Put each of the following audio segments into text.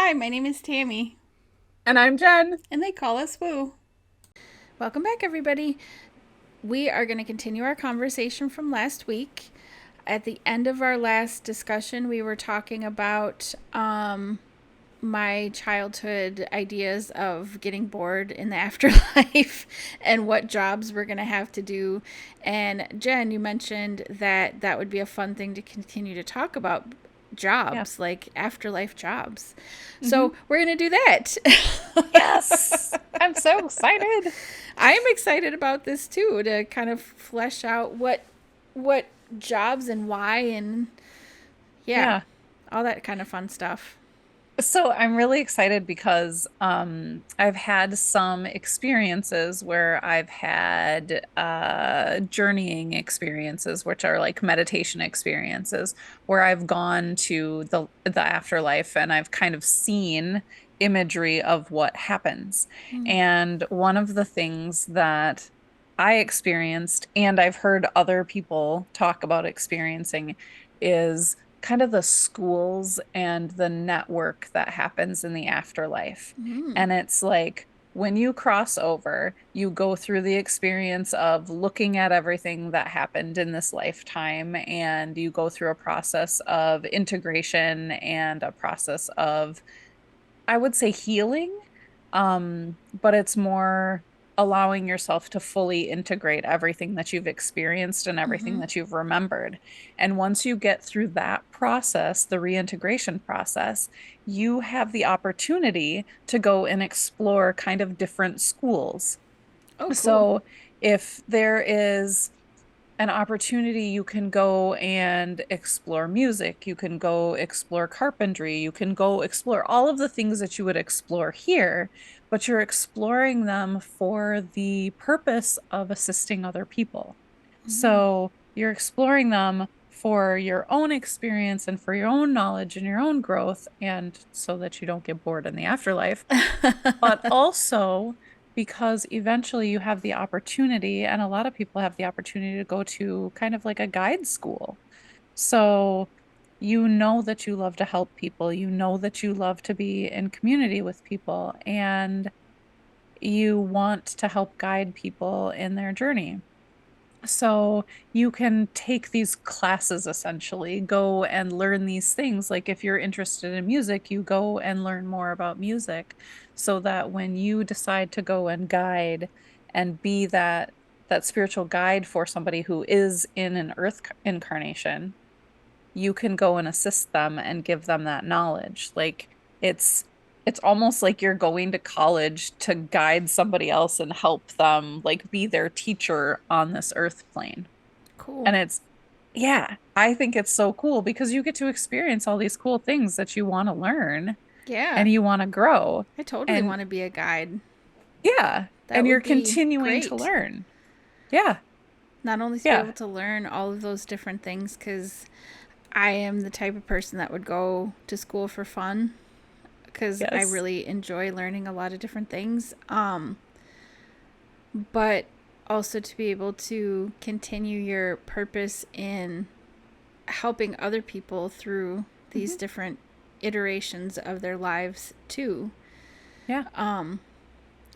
Hi, my name is Tammy, And I'm Jen. and they call us Woo. Welcome back, everybody. We are going to continue our conversation from last week. At the end of our last discussion, we were talking about my childhood ideas of getting bored in the afterlife and what jobs we're going to have to do. And Jen, you mentioned that that would be a fun thing to continue to talk about Yeah. jobs, like afterlife jobs. hmm So we're going to do that. Yes. I'm so excited. I'm excited about this too to kind of flesh out what jobs and why and yeah, Yeah. all that kind of fun stuff. So I'm really excited because I've had some experiences where I've had journeying experiences, which are like meditation experiences, where I've gone to the afterlife and I've kind of seen imagery of what happens. Mm. And one of the things that I experienced, and I've heard other people talk about experiencing, is kind of the schools and the network that happens in the afterlife. Mm. And it's like when you cross over, you go through the experience of looking at everything that happened in this lifetime, and you go through a process of integration and a process of, I would say, healing. But it's more allowing yourself to fully integrate everything that you've experienced and everything Mm-hmm. that you've remembered. And once you get through that process, the reintegration process, you have the opportunity to go and explore kind of different schools. Oh, cool. So if there is an opportunity, you can go and explore music, you can go explore carpentry, you can go explore all of the things that you would explore here, but you're exploring them for the purpose of assisting other people. Mm. So you're exploring them for your own experience and for your own knowledge and your own growth, and so that you don't get bored in the afterlife, but also because eventually you have the opportunity, and a lot of people have the opportunity to go to kind of like a guide school. So you know that you love to help people, you know that you love to be in community with people, and you want to help guide people in their journey. So you can take these classes essentially, go and learn these things. Like if you're interested in music, you go and learn more about music so that when you decide to go and guide and be that spiritual guide for somebody who is in an earth incarnation, you can go and assist them and give them that knowledge. Like it's it's almost like you're going to college to guide somebody else and help them like be their teacher on this earth plane. Cool. And it's yeah, I think it's so cool because you get to experience all these cool things that you want to learn Yeah, and you want to grow. I totally And want to be a guide. yeah, That and you're would be continuing to great. learn. Yeah. Not only to be able Yeah. to learn all of those different things, because I am the type of person that would go to school for fun, because I Yes. really enjoy learning a lot of different things. But also to be able to continue your purpose in helping other people through these hmm different iterations of their lives too. Yeah.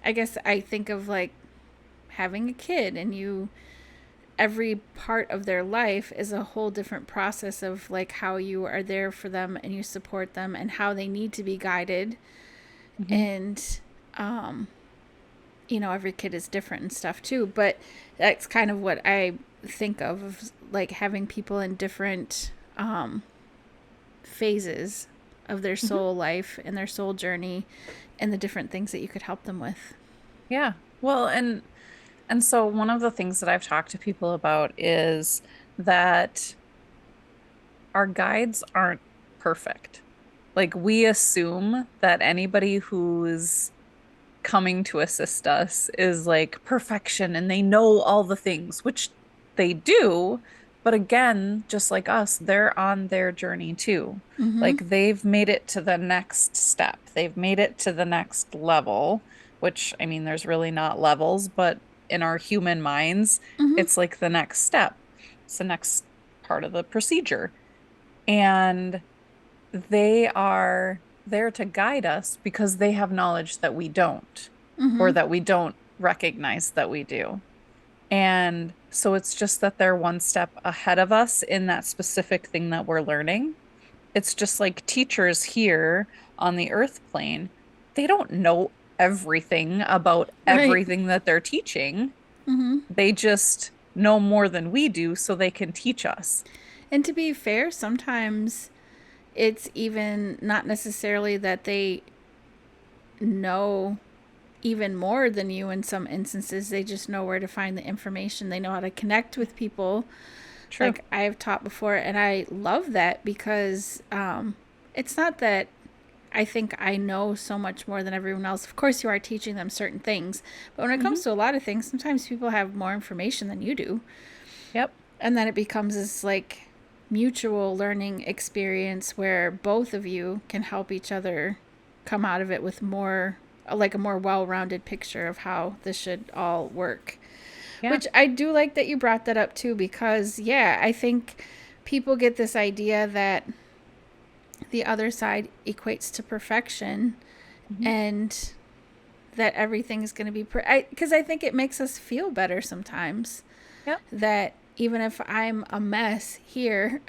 I guess I think of like having a kid, and you every part of their life is a whole different process of like how you are there for them and you support them and how they need to be guided. hmm And every kid is different and stuff too, but that's kind of what I think of like having people in different phases of their hmm soul life and their soul journey and the different things that you could help them with. Yeah. Well, and so one of the things that I've talked to people about is that our guides aren't perfect. Like we assume that anybody who's coming to assist us is like perfection and they know all the things, which they do. But again, just like us, they're on their journey too. Mm-hmm. Like they've made it to the next step, they've made it to the next level, which I mean, there's really not levels, but in our human minds, Mm-hmm. it's like the next step, it's the next part of the procedure. And they are. there to guide us because they have knowledge that we don't, or that we don't recognize that we do. And so it's just that they're one step ahead of us in that specific thing that we're learning. It's just like teachers here on the earth plane, they don't know everything about Right. everything that they're teaching. They just know more than we do, so they can teach us. And to be fair, sometimes it's even not necessarily that they know even more than you in some instances. They just know where to find the information. They know how to connect with people. True. Like I have taught before, and I love that because it's not that I think I know so much more than everyone else. Of course, you are teaching them certain things, but when it Hmm. comes to a lot of things, sometimes people have more information than you do. Yep. And then it becomes this like mutual learning experience where both of you can help each other come out of it with more, like a more well-rounded picture of how this should all work. Yeah. Which I do like that you brought that up too, because yeah, I think people get this idea that the other side equates to perfection, Hmm. and that everything's going to be because I think it makes us feel better sometimes Yep. that even if I'm a mess here,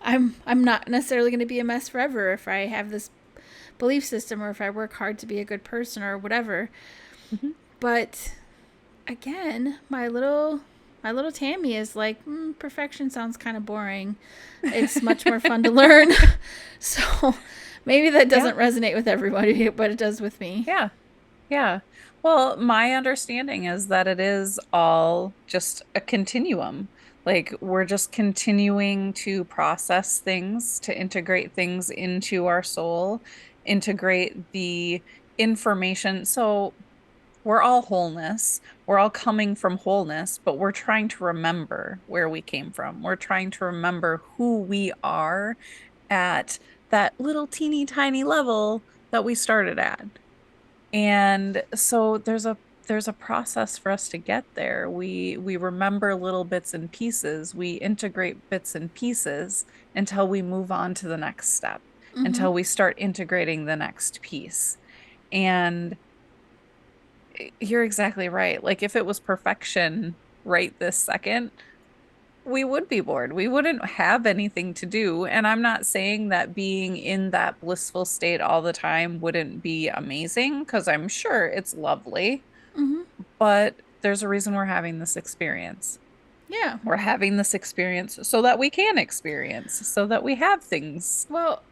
I'm not necessarily going to be a mess forever if I have this belief system or if I work hard to be a good person or whatever. Hmm. But again, my little Tammy is like, perfection sounds kind of boring. It's much more fun to learn. So maybe that Yeah. doesn't resonate with everybody, but it does with me. Yeah. Yeah. Well, my understanding is that it is all just a continuum. Like we're just continuing to process things, to integrate things into our soul, integrate the information. So we're all wholeness. We're all coming from wholeness, but we're trying to remember where we came from. We're trying to remember who we are at that little teeny tiny level that we started at. And so there's a process for us to get there. We remember little bits and pieces. We integrate bits and pieces until we move on to the next step, Mm-hmm. until we start integrating the next piece. And you're exactly right. Like if it was perfection right this second, we would be bored. We wouldn't have anything to do. And I'm not saying that being in that blissful state all the time wouldn't be amazing, because I'm sure it's lovely, Mm-hmm. but there's a reason we're having this experience. Yeah. We're having this experience so that we can experience, so that we have things. Well,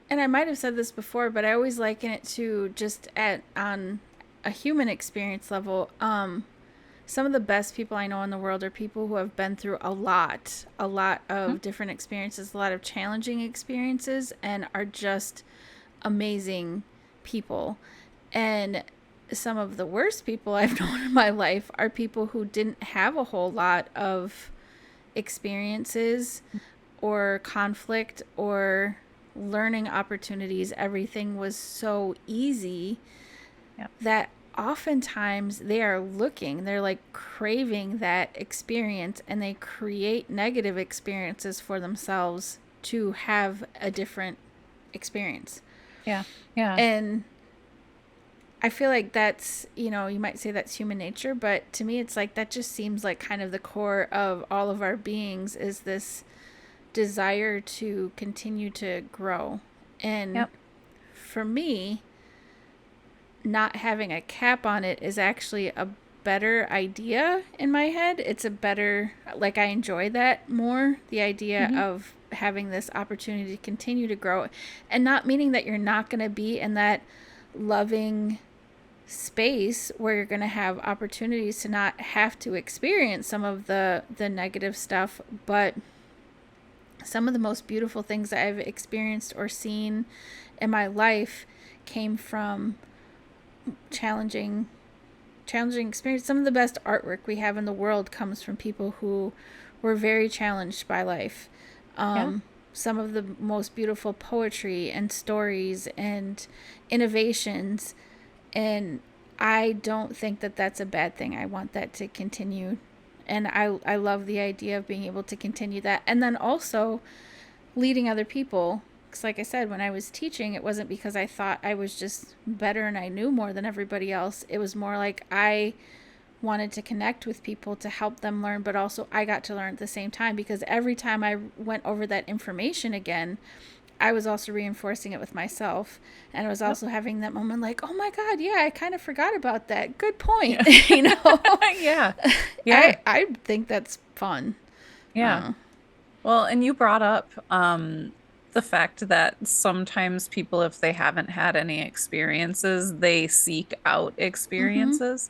and I might have said this before, but I always liken it to just at on a human experience level. Some of the best people I know in the world are people who have been through a lot Mhm. of different experiences, a lot of challenging experiences, and are just amazing people. And some of the worst people I've known in my life are people who didn't have a whole lot of experiences or conflict or learning opportunities. Everything was so easy Yeah. that oftentimes they're like craving that experience, and they create negative experiences for themselves to have a different experience. Yeah. Yeah. And I feel like that's, you might say that's human nature, but to me, it's like that just seems like kind of the core of all of our beings is this desire to continue to grow. And Yep. for me, not having a cap on it is actually a better idea in my head. It's a better, like, I enjoy that more. The idea Hmm. of having this opportunity to continue to grow, and not meaning that you're not going to be in that loving space where you're going to have opportunities to not have to experience some of the negative stuff, but some of the most beautiful things I've experienced or seen in my life came from challenging challenging experience. Some of the best artwork we have in the world comes from people who were very challenged by life. Yeah. Some of the most beautiful poetry and stories and innovations, and I don't think that that's a bad thing. I want that to continue, and I love the idea of being able to continue that, and then also leading other people because like I said, when I was teaching, it wasn't because I thought I was just better and I knew more than everybody else. It was more like I wanted to connect with people to help them learn, but also I got to learn at the same time, because every time I went over that information again, I was also reinforcing it with myself. And I was Yep. also having that moment like, oh my God, yeah, I kind of forgot about that. Good point. Yeah. You know, Yeah. Yeah. I think that's fun. Yeah. Well, and you brought up the fact that sometimes people, if they haven't had any experiences, they seek out Mm-hmm. experiences.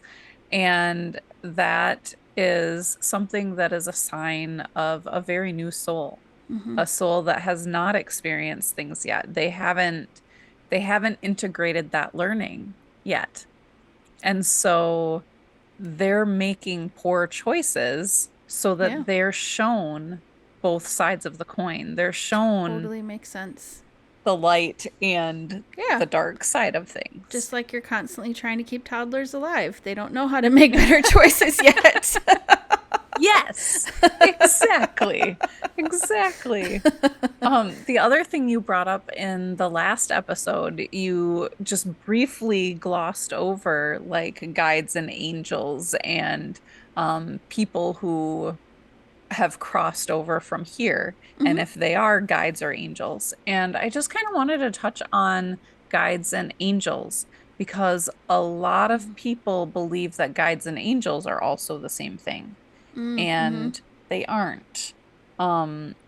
And that is something that is a sign of a very new soul, Mm-hmm. a soul that has not experienced things yet. They haven't integrated that learning yet. And so they're making poor choices so Yeah, that they're shown both sides of the coin. They're shown totally makes sense. the light and Yeah, the dark side of things. just like you're constantly trying to keep toddlers alive. They don't know how to make better choices yet. Yes, exactly. Exactly. The other thing you brought up in the last episode, you just briefly glossed over like guides and angels and people who have crossed over from here, and Mm-hmm. if they are guides or angels. And I just kind of wanted to touch on guides and angels because a lot of people believe that guides and angels are also the same thing, Mm-hmm. and they aren't.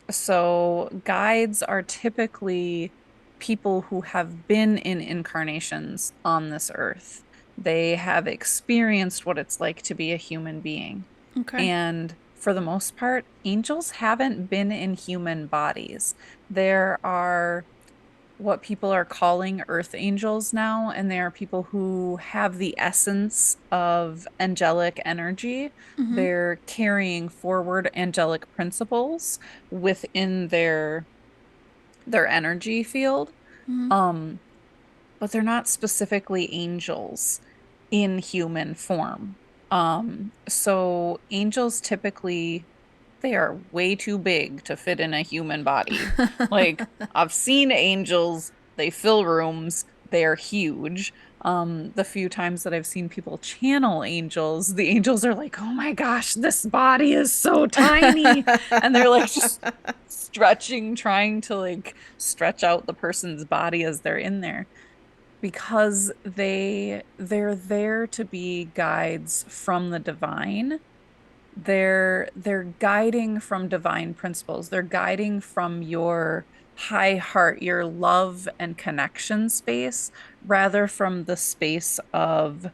So guides are typically people who have been in incarnations on this earth. They have experienced what it's like to be a human being. Okay. And for the most part, angels haven't been in human bodies. There are what people are calling earth angels now, and they are people who have the essence of angelic energy. Mm-hmm. They're carrying forward angelic principles within their energy field. Mm-hmm. Um, but they're not specifically angels in human form. So angels typically they are way too big to fit in a human body. Like I've seen angels, they fill rooms, they're huge. The few times that I've seen people channel angels, the angels are like, "Oh my gosh, this body is so tiny." And they're like just stretching, trying to like stretch out the person's body as they're in there because they're there to be guides from the divine. They're guiding from divine principles. They're guiding from your high heart, your love and connection space, rather from the space of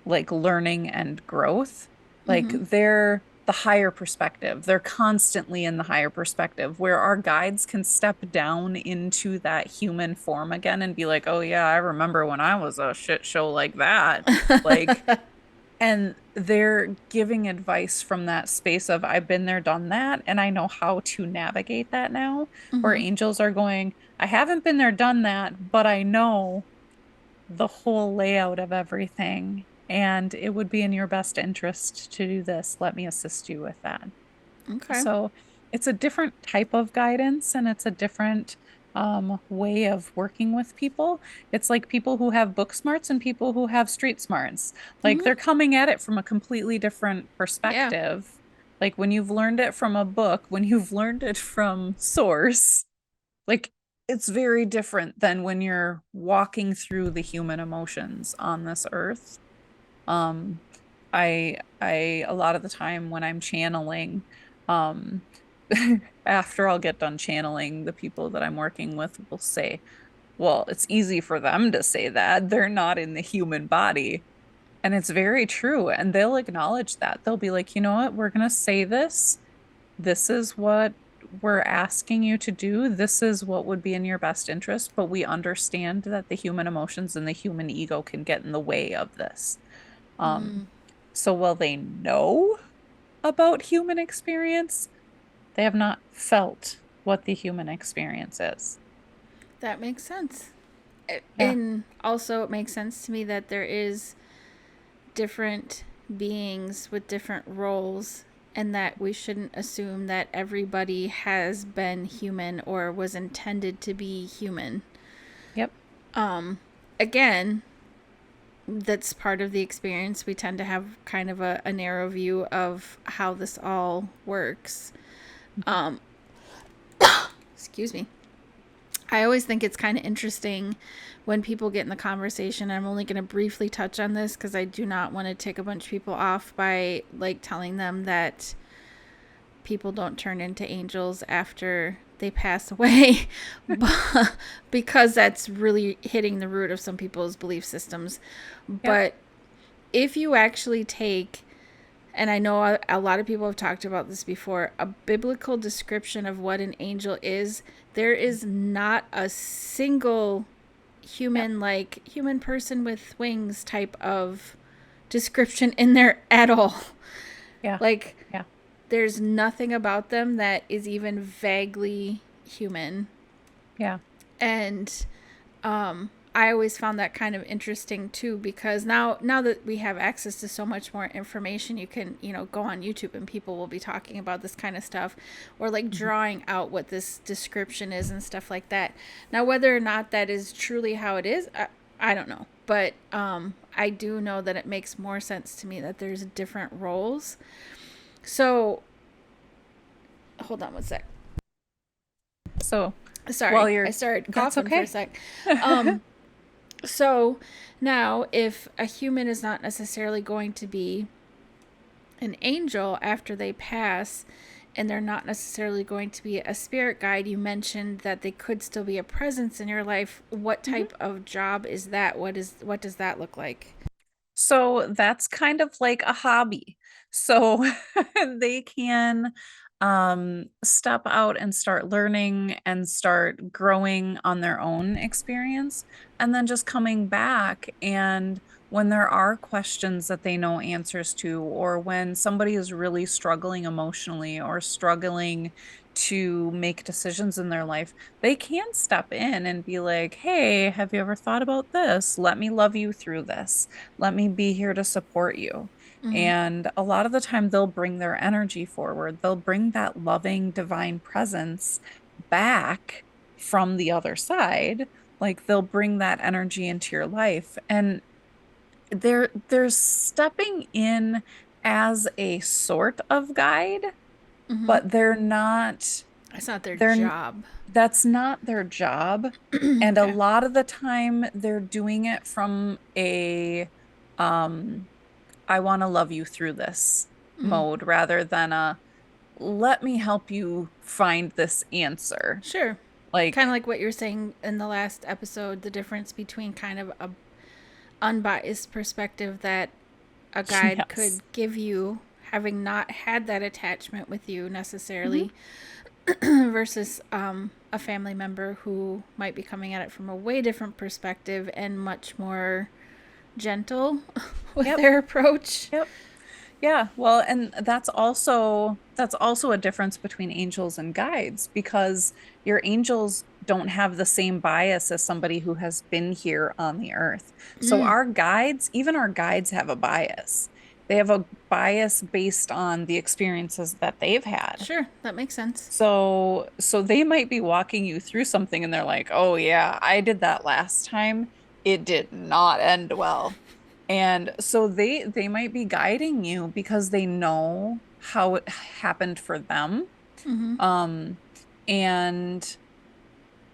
like learning and growth. Like Mm-hmm. they're the higher perspective. They're constantly in the higher perspective where our guides can step down into that human form again and be like, oh yeah, I remember when I was a shit show like that. Like, and they're giving advice from that space of I've been there, done that, and I know how to navigate that now. Where Mm-hmm. angels are going, I haven't been there, done that, but I know the whole layout of everything, and it would be in your best interest to do this. Let me assist you with that. Okay. So it's a different type of guidance and it's a different way of working with people. It's like people who have book smarts and people who have street smarts. Like Mm-hmm. they're coming at it from a completely different Yeah. perspective. Like when you've learned it from a book, when you've learned it from source, like it's very different than when you're walking through the human emotions on this earth. Um, I a lot of the time when I'm channeling, um, after I'll get done channeling, the people that I'm working with will say, well, it's easy for them to say that. They're not in the human body. And it's very true. And they'll acknowledge that. They'll be like, you know what? We're going to say this. This is what we're asking you to do. This is what would be in your best interest. But we understand that the human emotions and the human ego can get in the way of this. Mm, Um, so while they know about human experience, they have not felt what the human experience is. that makes sense. Yeah. And also, it makes sense to me that there is different beings with different roles and that we shouldn't assume that everybody has been human or was intended to be human. Yep. Again, that's part of the experience. We tend to have kind of a narrow view of how this all works. Excuse me. I always think it's kind of interesting when people get in the conversation. I'm only going to briefly touch on this because I do not want to tick a bunch of people off by like telling them that people don't turn into angels after they pass away because that's really hitting the root of some people's belief systems. Yep. But if you actually take, and I know a lot of people have talked about this before, a biblical description of what an angel is, there is not a single Yep. human person with wings type of description in there at all. Yeah. Like, Yeah. there's nothing about them that is even vaguely human. Yeah. And I always found that kind of interesting too, because now that we have access to so much more information, you can, go on YouTube and people will be talking about this kind of stuff, or like Mhm. drawing out what this description is and stuff like that. Now, whether or not that is truly how it is, I don't know. But I do know that it makes more sense to me that there's different roles. So, hold on one sec. So while Sorry, I you're, started that's coughing for a okay. sec. So now, if a human is not necessarily going to be an angel after they pass, and they're not necessarily going to be a spirit guide, you mentioned that they could still be a presence in your life. What Mhm. type of job is that? What does that look like? So that's kind of like a hobby. So they can step out and start learning and start growing on their own experience, and then just coming back. And when there are questions that they know answers to, or when somebody is really struggling emotionally or struggling to make decisions in their life, they can step in and be like, "Hey, have you ever thought about this? Let me love you through this. Let me be here to support you." Mm-hmm. And a lot of the time, they'll bring their energy forward. They'll bring that loving, divine presence back from the other side. Like they'll bring that energy into your life. And they're stepping in as a sort of guide, Mm-hmm. but they're not, That's not their they're job. that's not their job. And a Okay. lot of the time they're doing it from a um I want to love you through this Mm-hmm. mode rather than a let me help you find this answer. Sure. Kind of Like, like what you were saying in the last episode, the difference between kind of a unbiased perspective that a guide yes. could give you, having not had that attachment with you Mhm. necessarily, versus a family member who might be coming at it from a way different perspective and much more gentle with Yep. their approach. Yep. Yeah, well, and that's also a difference between angels and guides, because your angels don't have the same bias as somebody who has been here on the earth. So Mm, our guides, even our guides have a bias. They have a bias based on the experiences that they've had. sure, that makes sense. So they might be walking you through something and they're like, "Oh yeah, I did that last time. It did not end well." And so they might be guiding you because they know how it happened for them. Mm-hmm. Um, and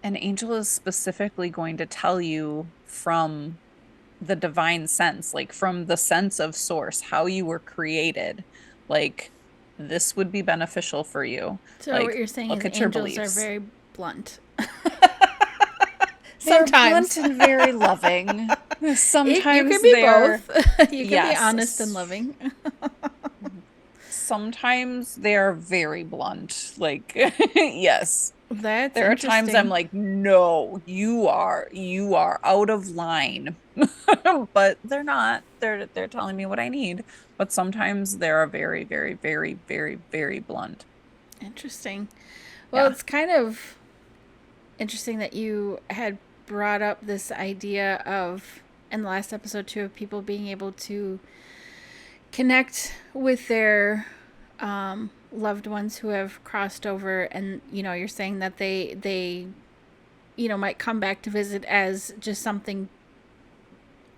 an angel is specifically going to tell you from the divine sense, like from the sense of source, how you were created. Like, this would be beneficial for you. So what Like, you're saying look is at your angels are beliefs. very blunt. They're Sometimes. blunt and very loving. You Sometimes can be they are, both. You can be yes, honest and loving. sometimes they are very blunt. Like, yes. That's There are times I'm interesting. like, no, you are out of line. But they're not. They're telling me what I need. But sometimes they are very, very, very, very, very blunt. Interesting. Well, Yeah. it's kind of interesting that you had brought up this idea of, in the last episode too, of people being able to connect with their loved ones who have crossed over, and you're saying that they might come back to visit as just something,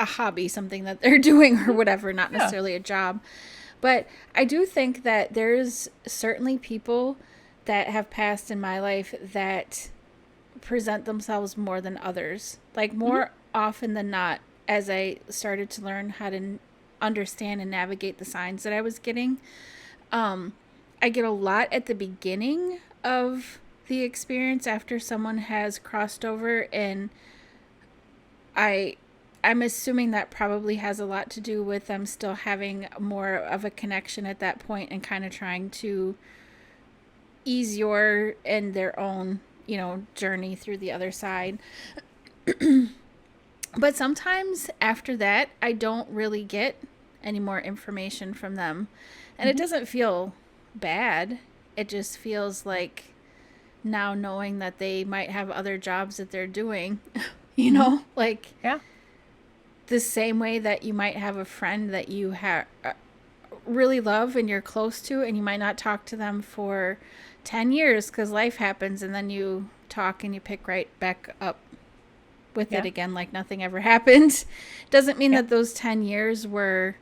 a hobby, something that they're doing or whatever, not Yeah. necessarily a job. But I do think that there's certainly people that have passed in my life that present themselves more than others. Like Hmm. more often than not, as I started to learn how to understand and navigate the signs that I was getting, I get a lot at the beginning of the experience after someone has crossed over, and I I'm assuming that probably has a lot to do with them still having more of a connection at that point and kind of trying to ease your and their own, journey through the other side. But sometimes after that, I don't really get any more information from them. And it Hmm. doesn't feel bad. It just feels like now knowing that they might have other jobs that they're doing, Hmm. like Yeah. the same way that you might have a friend that you really love and you're close to, and you might not talk to them for 10 years because life happens, and then you talk and you pick right back up with it Yeah. again like nothing ever happened. Doesn't mean Yeah. that those 10 years were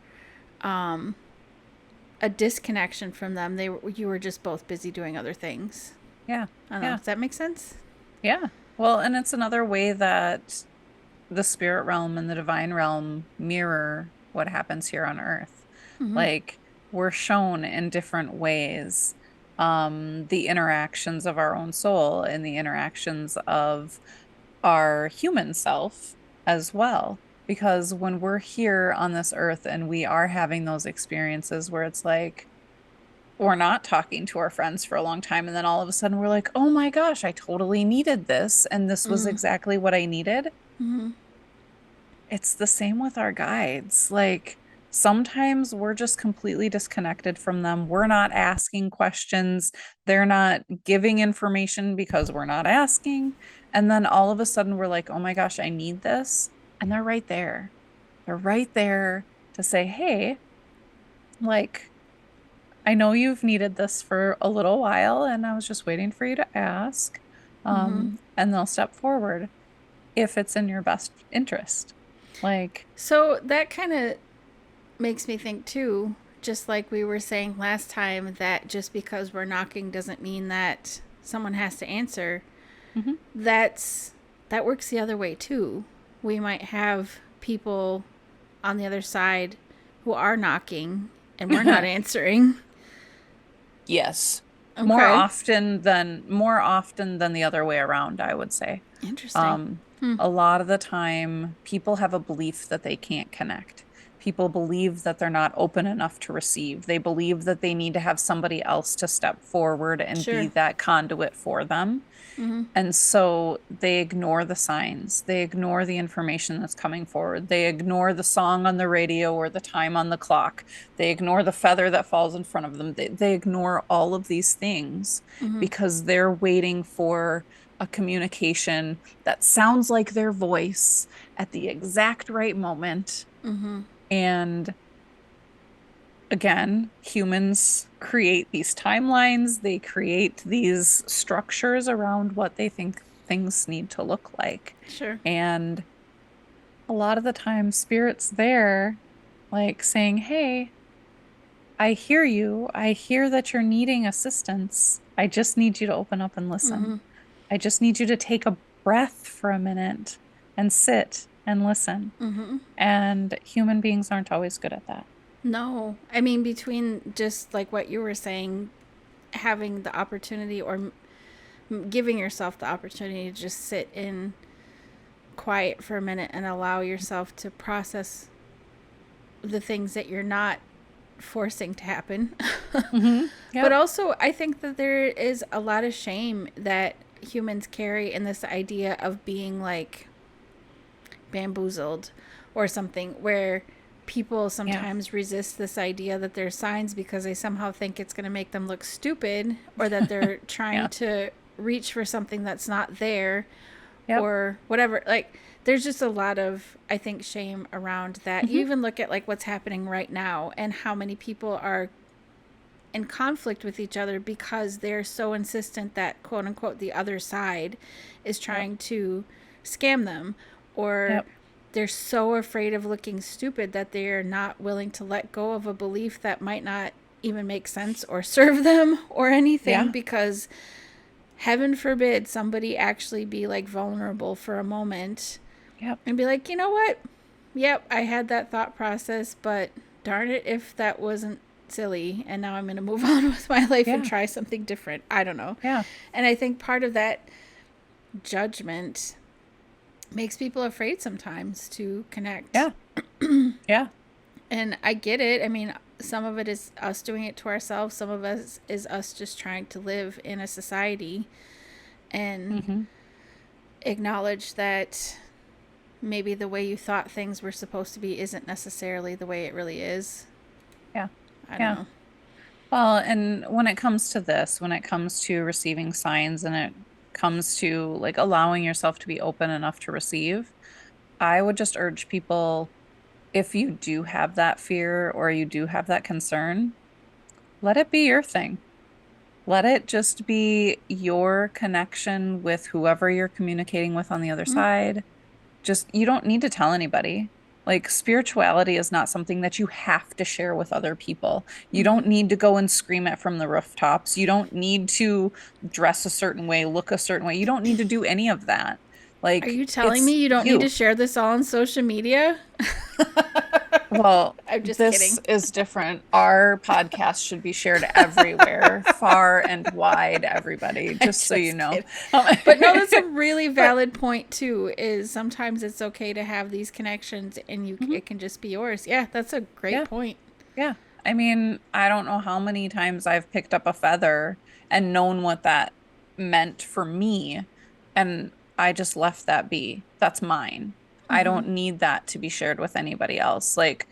a disconnection from them. You were just both busy doing other things. Yeah. I don't know. Yeah. Does that make sense? Yeah. Well, and it's another way that the spirit realm and the divine realm mirror what happens here on earth. Mm-hmm. Like we're shown in different ways the interactions of our own soul and the interactions of our human self as well. Because when we're here on this earth and we are having those experiences where it's like, we're not talking to our friends for a long time. And then all of a sudden we're like, oh my gosh, I totally needed this. And this was Mm-hmm. exactly what I needed. Mm-hmm. It's the same with our guides. Like sometimes we're just completely disconnected from them. We're not asking questions. They're not giving information because we're not asking. And then all of a sudden we're like, oh my gosh, I need this. And they're right there. They're right there to say, hey, like, I know you've needed this for a little while, and I was just waiting for you to ask. Mm-hmm. And they'll step forward if it's in your best interest. Like, So that kind of makes me think too, just like we were saying last time, that just because we're knocking doesn't mean that someone has to answer. mhm. That's that works the other way too. We might have people on the other side who are knocking and we're not answering. Yes. Okay. More often than the other way around, I would say. Interesting. Um, Hmm. a lot of the time, people have a belief that they can't connect. People believe that they're not open enough to receive. They believe that they need to have somebody else to step forward and be Sure. that conduit for them. Mm-hmm. And so they ignore the signs. They ignore the information that's coming forward. They ignore the song on the radio or the time on the clock. They ignore the feather that falls in front of them. They ignore all of these things Mm-hmm. because they're waiting for a communication that sounds like their voice at the exact right moment. Mm-hmm. And again, humans create these timelines, they create these structures around what they think things need to look like. Sure. And a lot of the time, spirit's there, like saying, hey, I hear you. I hear that you're needing assistance. I just need you to open up and listen. Mm-hmm. I just need you to take a breath for a minute and sit and listen. Mm-hmm. And human beings aren't always good at that. No. I mean, between just like what you were saying, having the opportunity or giving yourself the opportunity to just sit in quiet for a minute and allow yourself to process the things that you're not forcing to happen. Hmm. But Yep. also, I think that there is a lot of shame that humans carry in this idea of being like bamboozled or something, where people Yeah. sometimes resist this idea that there's signs because they somehow think it's going to make them look stupid, or that they're trying Yeah. to reach for something that's not there, Yep. or whatever. Like, there's just a lot of, I think, shame around that. You Hmm. even look at like what's happening right now and how many people are in conflict with each other because they're so insistent that, quote unquote, the other side is Yep. trying to scam them, or Yep. they're so afraid of looking stupid that they're not willing to let go of a belief that might not even make sense or serve them or anything, Yeah. because heaven forbid somebody actually be like vulnerable for a moment Yep. and be like, you know what? Yep, I had that thought process, but darn it if that wasn't silly. And now I'm going to move on with my life and Yeah. try something different. I don't know. Yeah. And I think part of that judgment makes people afraid sometimes to connect. Yeah. Yeah. And I get it. I mean, some of it is us doing it to ourselves, some of us is us just trying to live in a society and Mm-hmm. acknowledge that maybe the way you thought things were supposed to be isn't necessarily the way it really is. Yeah. I don't Yeah. know. Well, and when it comes to this, when it comes to receiving signs and it comes to like allowing yourself to be open enough to receive, I would just urge people, if you do have that fear or you do have that concern, let it be your thing. Let it just be your connection with whoever you're communicating with on the other Mm, side. Just, you don't need to tell anybody. Like, spirituality is not something that you have to share with other people. You mm-hmm. don't need to go and scream it from the rooftops. You don't need to dress a certain way, look a certain way. You don't need to do any of that. Are Like, you telling me it's you don't need to you. share this all on social media? Well, I'm just this kidding. is different. Our podcast should be shared everywhere, far and wide, everybody, I'm just so you just know. kidding. Um, But no, that's a really but valid point too. Is sometimes it's okay to have these connections, and mhm, it can just be yours. Yeah, that's a great yeah, point. yeah. I mean, I don't know how many times I've picked up a feather and known what that meant for me, and I just left that be. That's mine. I Mm-hmm. don't need that to be shared with anybody else. Like,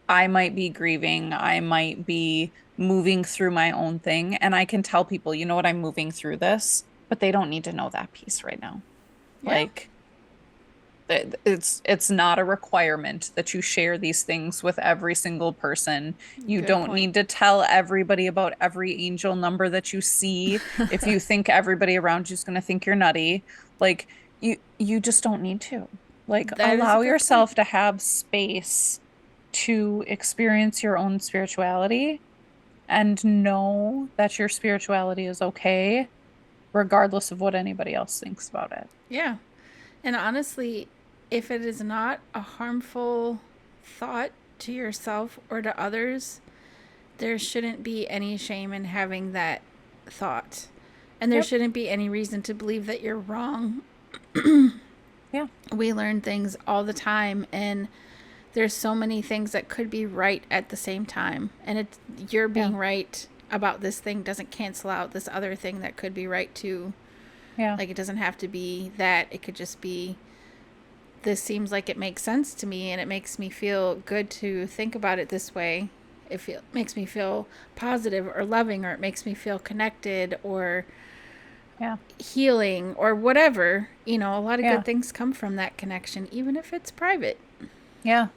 I might be grieving, I might be moving through my own thing, and I can tell people, you know what, I'm moving through this, but they don't need to know that piece right now. Yeah, Like, it's not a requirement that you share these things with every single person. You good don't point. need to tell everybody about every angel number that you see if you think everybody around you is going to think you're nutty. Like, you just don't need to. Like, That is a allow good point. yourself to have space to experience your own spirituality and know that your spirituality is okay, regardless of what anybody else thinks about it. Yeah. And honestly, if it is not a harmful thought to yourself or to others, there shouldn't be any shame in having that thought. And there Yep. shouldn't be any reason to believe that you're wrong. Yeah. We learn things all the time, and there's so many things that could be right at the same time. And it's you're Yeah. being right about this thing doesn't cancel out this other thing that could be right too. Yeah. Like, it doesn't have to be that. It could just be, this seems like it makes sense to me and it makes me feel good to think about it this way. Makes me feel positive or loving, or it makes me feel connected or Yeah. healing or whatever. A lot of good Yeah. things come from that connection, even if it's private. Yeah.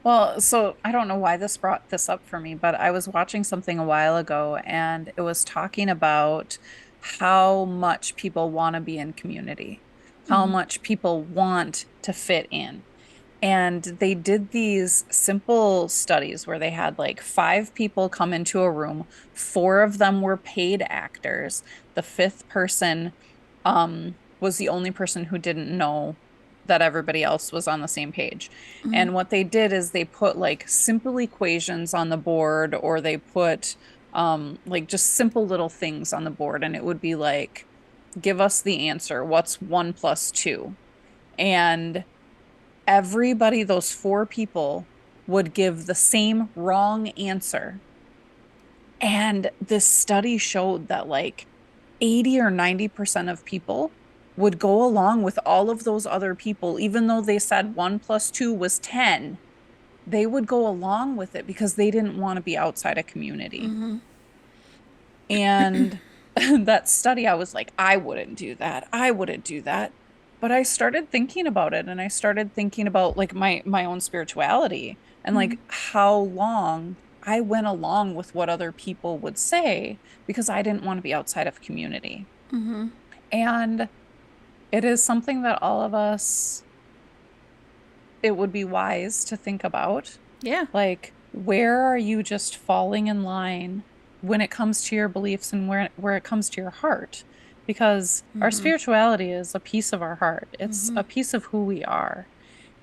Well, so I don't know why this brought this up for me, but I was watching something a while ago and it was talking about how much people want to be in community, how Mm-hmm. much people want to fit in. And they did these simple studies where they had like five people come into a room. Four of them were paid actors. The fifth person was the only person who didn't know that everybody else was on the same page. Mm-hmm. And what they did is they put like simple equations on the board, or they put like just simple little things on the board. And it would be like, give us the answer. What's one plus two? And everybody, those four people, would give the same wrong answer. And this study showed that like 80 or 90% of people would go along with all of those other people, even though they said one plus two was 10, they would go along with it because they didn't want to be outside a community. Mm-hmm. And that study, I was like, I wouldn't do that. I wouldn't do that. But I started thinking about it, and I started thinking about like my own spirituality and Mm-hmm. like how long I went along with what other people would say because I didn't want to be outside of community. Mm-hmm. And it is something that all of us, it would be wise to think about. Yeah. Like, where are you just falling in line when it comes to your beliefs and where it comes to your heart? Because our Mm-hmm. spirituality is a piece of our heart. It's Mm-hmm. a piece of who we are.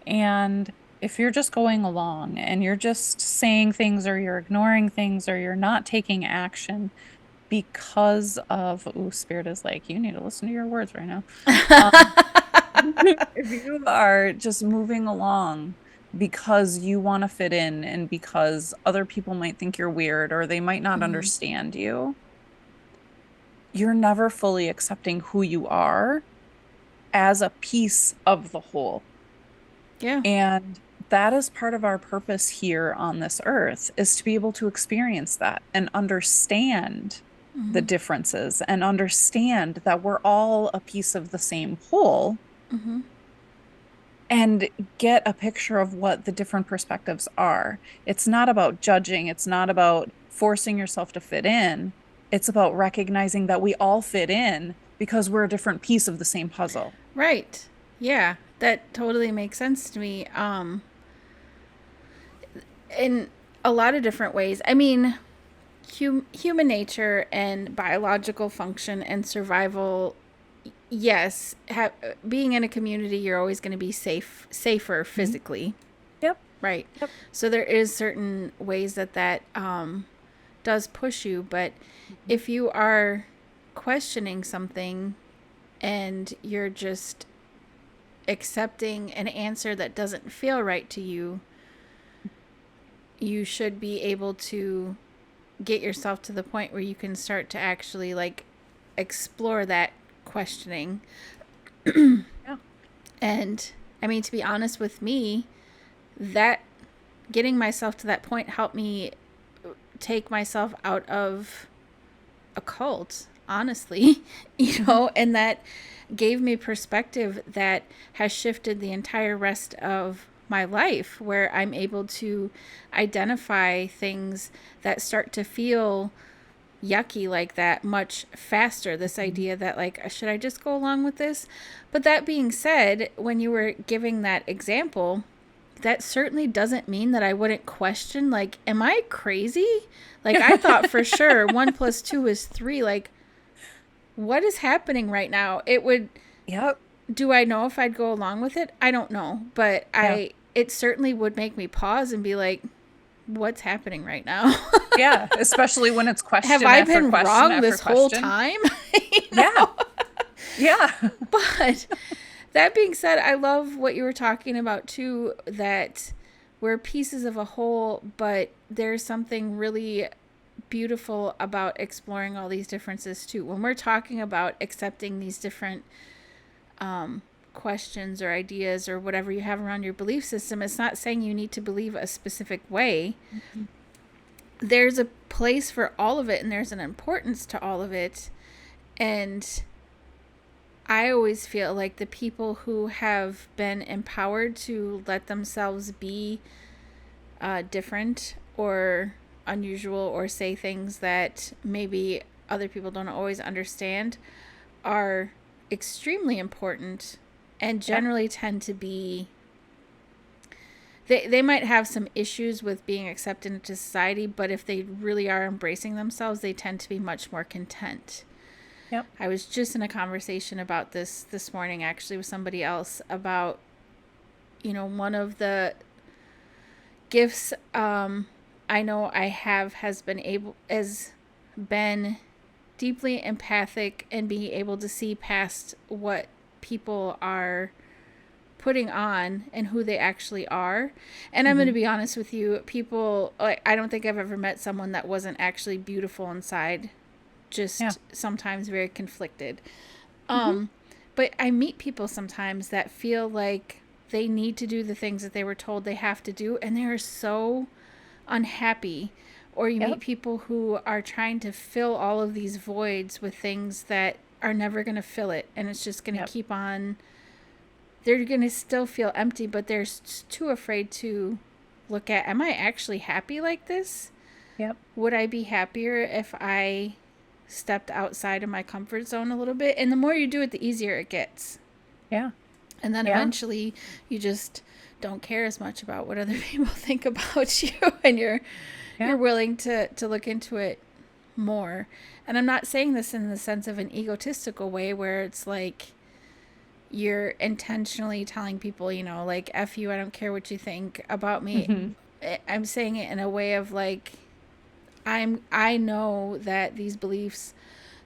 And if you're just going along and you're just saying things or you're ignoring things or you're not taking action because of, ooh, spirit is like, you need to listen to your words right now. Um, if you are just moving along because you want to fit in and because other people might think you're weird or they might not Mm-hmm. understand you, you're never fully accepting who you are as a piece of the whole. Yeah. And that is part of our purpose here on this earth is to be able to experience that and understand the Mm-hmm. differences and understand that we're all a piece of the same whole Mm-hmm. and get a picture of what the different perspectives are. It's not about judging, it's not about forcing yourself to fit in. It's about recognizing that we all fit in because we're a different piece of the same puzzle. Right. Yeah. That totally makes sense to me. In a lot of different ways. I mean, human nature and biological function and survival, yes, being in a community, you're always going to be safer Mhm. physically, Yep. right? Yep. So there is certain ways that does push you, but Mhm. if you are questioning something and you're just accepting an answer that doesn't feel right to you, you should be able to get yourself to the point where you can start to actually like explore that questioning. Yeah. And I mean, to be honest with me, that getting myself to that point helped me take myself out of a cult, honestly, Mhm. and that gave me perspective that has shifted the entire rest of my life, where I'm able to identify things that start to feel yucky like that much faster. This Mhm. idea that, like, should I just go along with this? But that being said, when you were giving that example, that certainly doesn't mean that I wouldn't question, like, am I crazy? Like, I thought for sure 1 plus 2 is 3. Like, what is happening right now? It would, Yep. do I know if I'd go along with it? I don't know. But Yeah. it certainly would make me pause and be like, what's happening right now? Yeah. Especially when it's Have question I after been question wrong after this whole question. time? Yeah. Yeah. But that being said, I love what you were talking about too, that we're pieces of a whole, but there's something really beautiful about exploring all these differences too. When we're talking about accepting these different questions or ideas or whatever you have around your belief system, it's not saying you need to believe a specific way. Mhm. There's a place for all of it and there's an importance to all of it. And I always feel like the people who have been empowered to let themselves be different or unusual or say things that maybe other people don't always understand are extremely important and Yeah. generally tend to be, they might have some issues with being accepted into society, but if they really are embracing themselves, they tend to be much more content. Yep. I was just in a conversation about this morning actually with somebody else about, one of the gifts I know I have has been deeply empathic and being able to see past what people are putting on and who they actually are. And I'm going to Hmm. be honest with you, people, like, I don't think I've ever met someone that wasn't actually beautiful inside, Yeah. just sometimes very conflicted. Hmm. Um, but I meet people sometimes that feel like they need to do the things that they were told they have to do, and they are so unhappy. Or you meet Yep. people who are trying to fill all of these voids with things that are never going to fill it, and it's just going to Yep. keep on. They're going to still feel empty, but they're too afraid to look at, am I actually happy like this? Yep. Would I be happier if I stepped outside of my comfort zone a little bit? And the more you do it, the easier it gets. Yeah. And then Yeah. eventually you just don't care as much about what other people think about you, and you're Yeah. willing to look into it more. And I'm not saying this in the sense of an egotistical way where it's like you're intentionally telling people, like, F you, I don't care what you think about me. Hmm. I'm saying it in a way of like, I know that these beliefs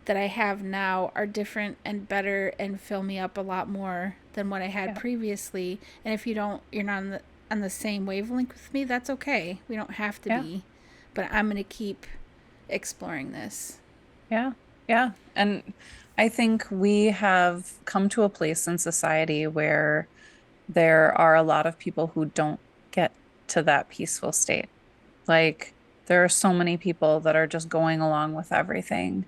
that I have now are different and better and fill me up a lot more than what I had Yeah. previously. And if you're not on the same wavelength with me, that's okay. We don't have to Yeah. be. But I'm going to keep exploring this. Yeah. Yeah. And I think we have come to a place in society where there are a lot of people who don't get to that peaceful state. Like there are so many people that are just going along with everything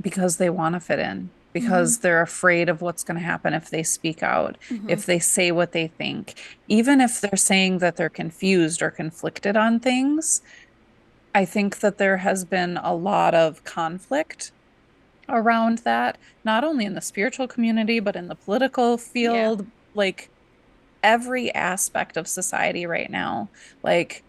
because they want to fit in, Mm-hmm. because they're afraid of what's going to happen if they speak out, Mm-hmm. if they say what they think, even if they're saying that they're confused or conflicted on things. I think that there has been a lot of conflict around that, not only in the spiritual community, but in the political Yeah. field, like every aspect of society right now. Like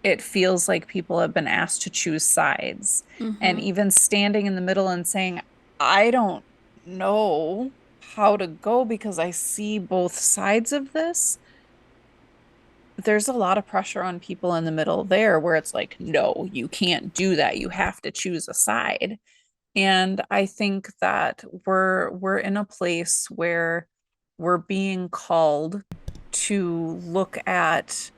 it feels like people have been asked to choose sides. And Mm-hmm. even standing in the middle and saying, I don't know how to go because I see both sides of this. There's a lot of pressure on people in the middle there where it's like, no, you can't do that. You have to choose a side. And I think that we're in a place where we're being called to look at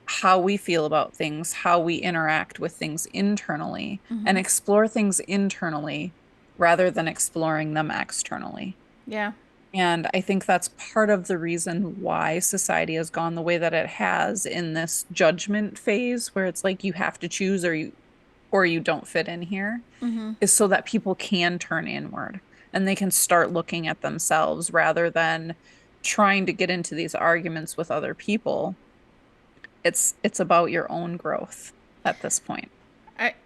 how we feel about things, how we interact with things internally, and Mm-hmm. explore things internally rather than exploring them externally. Yeah. And I think that's part of the reason why society has gone the way that it has in this judgment phase where it's like you have to choose or you don't fit in here, Mm-hmm. is so that people can turn inward and they can start looking at themselves rather than trying to get into these arguments with other people. It's about your own growth at this point.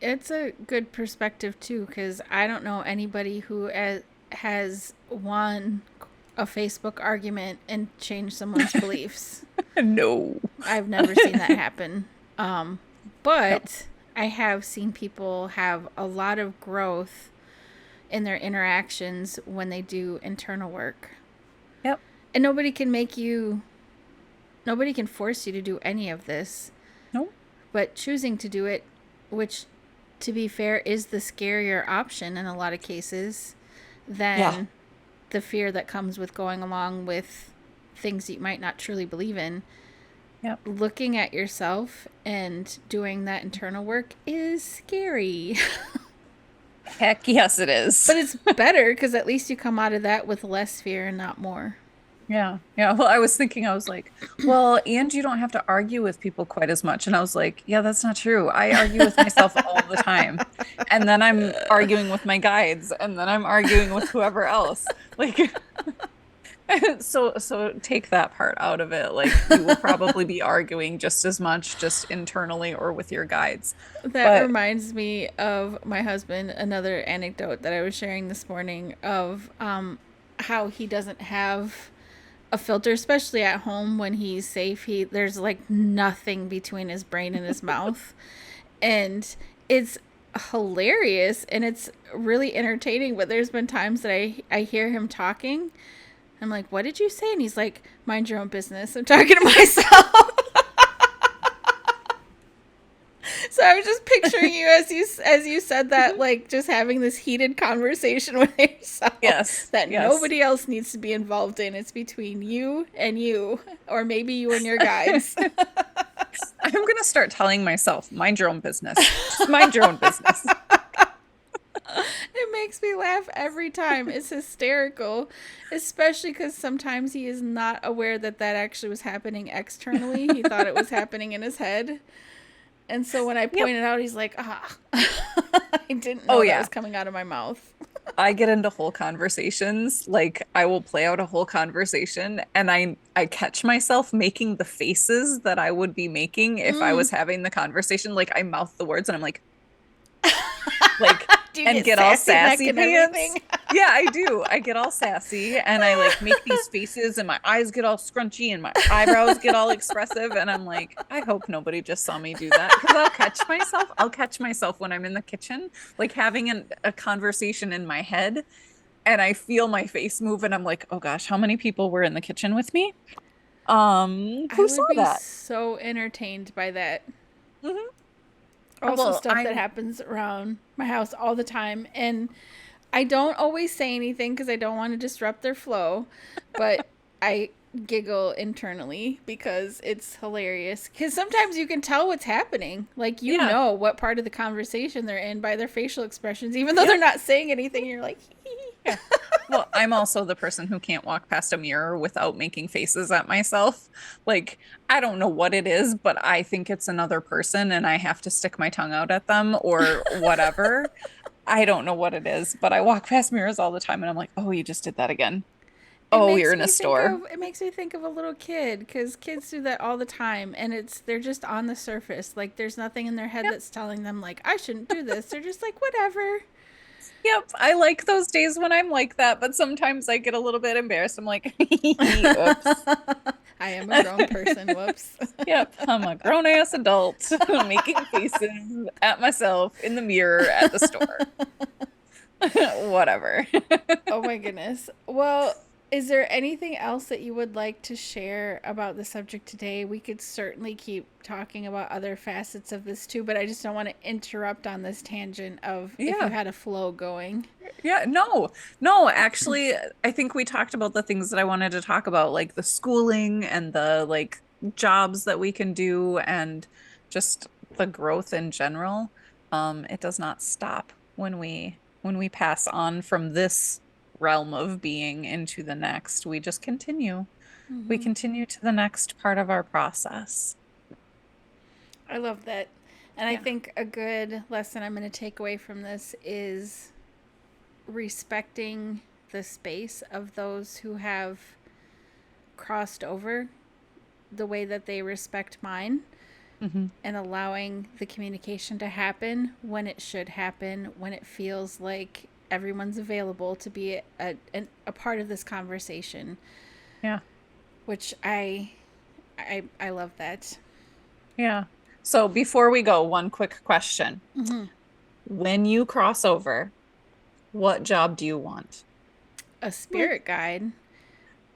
It's a good perspective too, because I don't know anybody who has won a Facebook argument and changed someone's beliefs. No. I've never seen that happen. Um, Yep. but I have seen people have a lot of growth in their interactions when they do internal work. Yep. And nobody can force you to do any of this, No. but choosing to do it, which, to be fair, is the scarier option in a lot of cases Yeah. than the fear that comes with going along with things you might not truly believe in. Yep. Looking at yourself and doing that internal work is scary. Heck yes, it is. But it's better because at least you come out of that with less fear and not more. Yeah. Yeah. Well, I was thinking, I was like, well, and you don't have to argue with people quite as much. And I was like, yeah, that's not true. I argue with myself all the time. And then I'm arguing with my guides, and then I'm arguing with whoever else. Like, so take that part out of it. Like, you will probably be arguing just as much, just internally or with your guides. That But reminds me of my husband, another anecdote that I was sharing this morning of how he doesn't have a filter, especially at home when he's safe. There's like nothing between his brain and his mouth. And it's hilarious and it's really entertaining, but there's been times that I hear him talking. I'm like, what did you say? And he's like, mind your own business. I'm talking to myself. So I was just picturing you as you said that, like just having this heated conversation with yourself yes, that yes. nobody else needs to be involved in. It's between you, or maybe you and your guides. I'm gonna start telling myself, mind your own business. Just mind your own business. It makes me laugh every time. It's hysterical, especially because sometimes he is not aware that that actually was happening externally. He thought it was happening in his head. And so when I Yep. point it out, he's like, I didn't Oh know that yeah. was coming out of my mouth. I get into whole conversations. Like I will play out a whole conversation and I catch myself making the faces that I would be making if I Mm. was having the conversation. Like I mouth the words and I'm like Do you and get get all sassy neck sassy and pants. everything? Yeah, I do. I get all sassy and I like make these faces and my eyes get all scrunchy and my eyebrows get all expressive and I'm like, I hope nobody just saw me do that because I'll catch myself. I'll catch myself when I'm in the kitchen, like having a conversation in my head and I feel my face move and I'm like, oh gosh, how many people were in the kitchen with me? I Who saw would be that? so entertained by that. Hmm. Also, Well, stuff that happens around my house all the time. And I don't always say anything because I don't want to disrupt their flow, but I giggle internally because it's hilarious. Because sometimes you can tell what's happening. Like, you yeah, know what part of the conversation they're in by their facial expressions, even though yep, they're not saying anything. You're like, yeah. Well, I'm also the person who can't walk past a mirror without making faces at myself. Like, I don't know what it is, but I think it's another person and I have to stick my tongue out at them or whatever. I don't know what it is, but I walk past mirrors all the time and I'm like, oh, you just did that again. Oh, you're in a store. it makes me think of a little kid because kids do that all the time and they're just on the surface. Like, there's nothing in their head Yep. that's telling them, like, I shouldn't do this. They're just like, whatever. Yep. I like those days when I'm like that, but sometimes I get a little bit embarrassed. I'm like, oops. I am a grown person. Whoops. Yep. I'm a grown ass adult making faces at myself in the mirror at the store. Whatever. Oh my goodness. Well, is there anything else that you would like to share about the subject today? We could certainly keep talking about other facets of this too, but I just don't want to interrupt on this tangent of if you Yeah. had a flow going. Yeah. No, no, actually, I think we talked about the things that I wanted to talk about, like the schooling and the like jobs that we can do and just the growth in general. It does not stop when we pass on from this realm of being into the next. We just continue. We Hmm. continue to the next part of our process. I love that. And I Yeah. think a good lesson I'm going to take away from this is respecting the space of those who have crossed over the way that they respect mine Hmm. and allowing the communication to happen when it should happen, when it feels like everyone's available to be a part of this conversation, Yeah. which I love that. Yeah. So before we go, one quick question. Mm-hmm. When you cross over, what job do you want? A Like, spirit guide.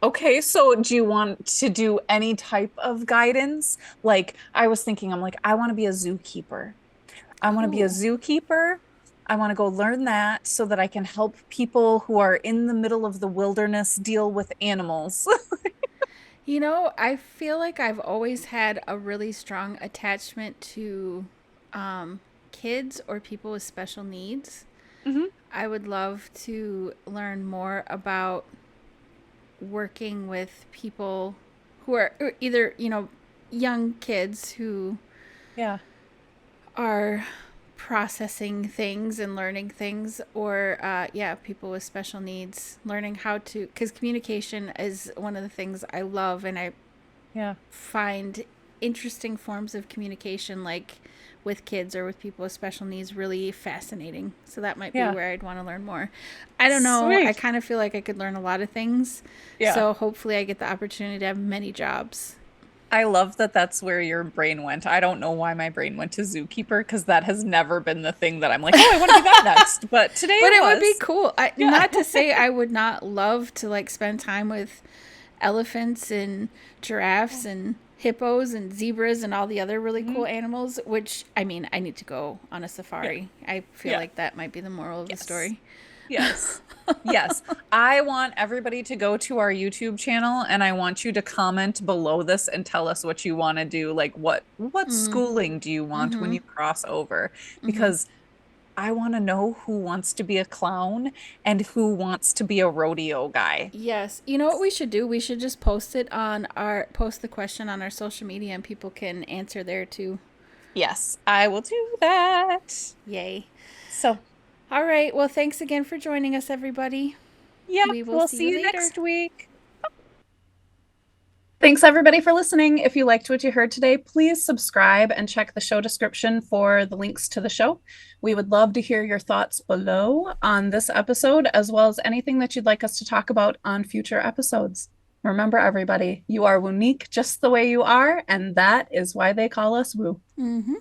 okay, so do you want to do any type of guidance? Like, I was thinking, I'm like, I want to be a zookeeper. I want to be a Oh, zookeeper. I want to go learn that so that I can help people who are in the middle of the wilderness deal with animals. you know, I feel like I've always had a really strong attachment to kids or people with special needs. Hmm. I would love to learn more about working with people who are either, young kids who Yeah. are processing things and learning things, or, yeah, people with special needs, learning how to, because communication is one of the things I love and I Yeah. find interesting forms of communication, like with kids or with people with special needs, really fascinating. So that might be Yeah. where I'd want to learn more. I don't know. I Sweet. kind of feel like I could learn a lot of things. Yeah. So hopefully I get the opportunity to have many jobs. I love that that's where your brain went. I don't know why my brain went to zookeeper because that has never been the thing that I'm like, oh, I want to be that next. But today But it it would be was. cool. Yeah. Not to say I would not love to like spend time with elephants and giraffes and hippos and zebras and all the other really Mhm. cool animals, which I mean, I need to go on a Yeah. safari. I feel Yeah. like that might be the moral of the Yes. story. Yes. Yes. I want everybody to go to our YouTube channel and I want you to comment below this and tell us what you want to do. Like what Mm, schooling do you want when mm-hmm. you cross over? Mm-hmm. Because I want to know who wants to be a clown and who wants to be a rodeo guy. Yes. You know what we should do? We should just post the question on our social media and people can answer there too. Yes, I will do that. Yay. So. All right. Well, thanks again for joining us, everybody. Yep, We will we'll see see you you later. next week. Thanks everybody for listening. If you liked what you heard today, please subscribe and check the show description for the links to the show. We would love to hear your thoughts below on this episode, as well as anything that you'd like us to talk about on future episodes. Remember, everybody, you are unique just the way you are, and that is why they call us Woo. Mm-hmm.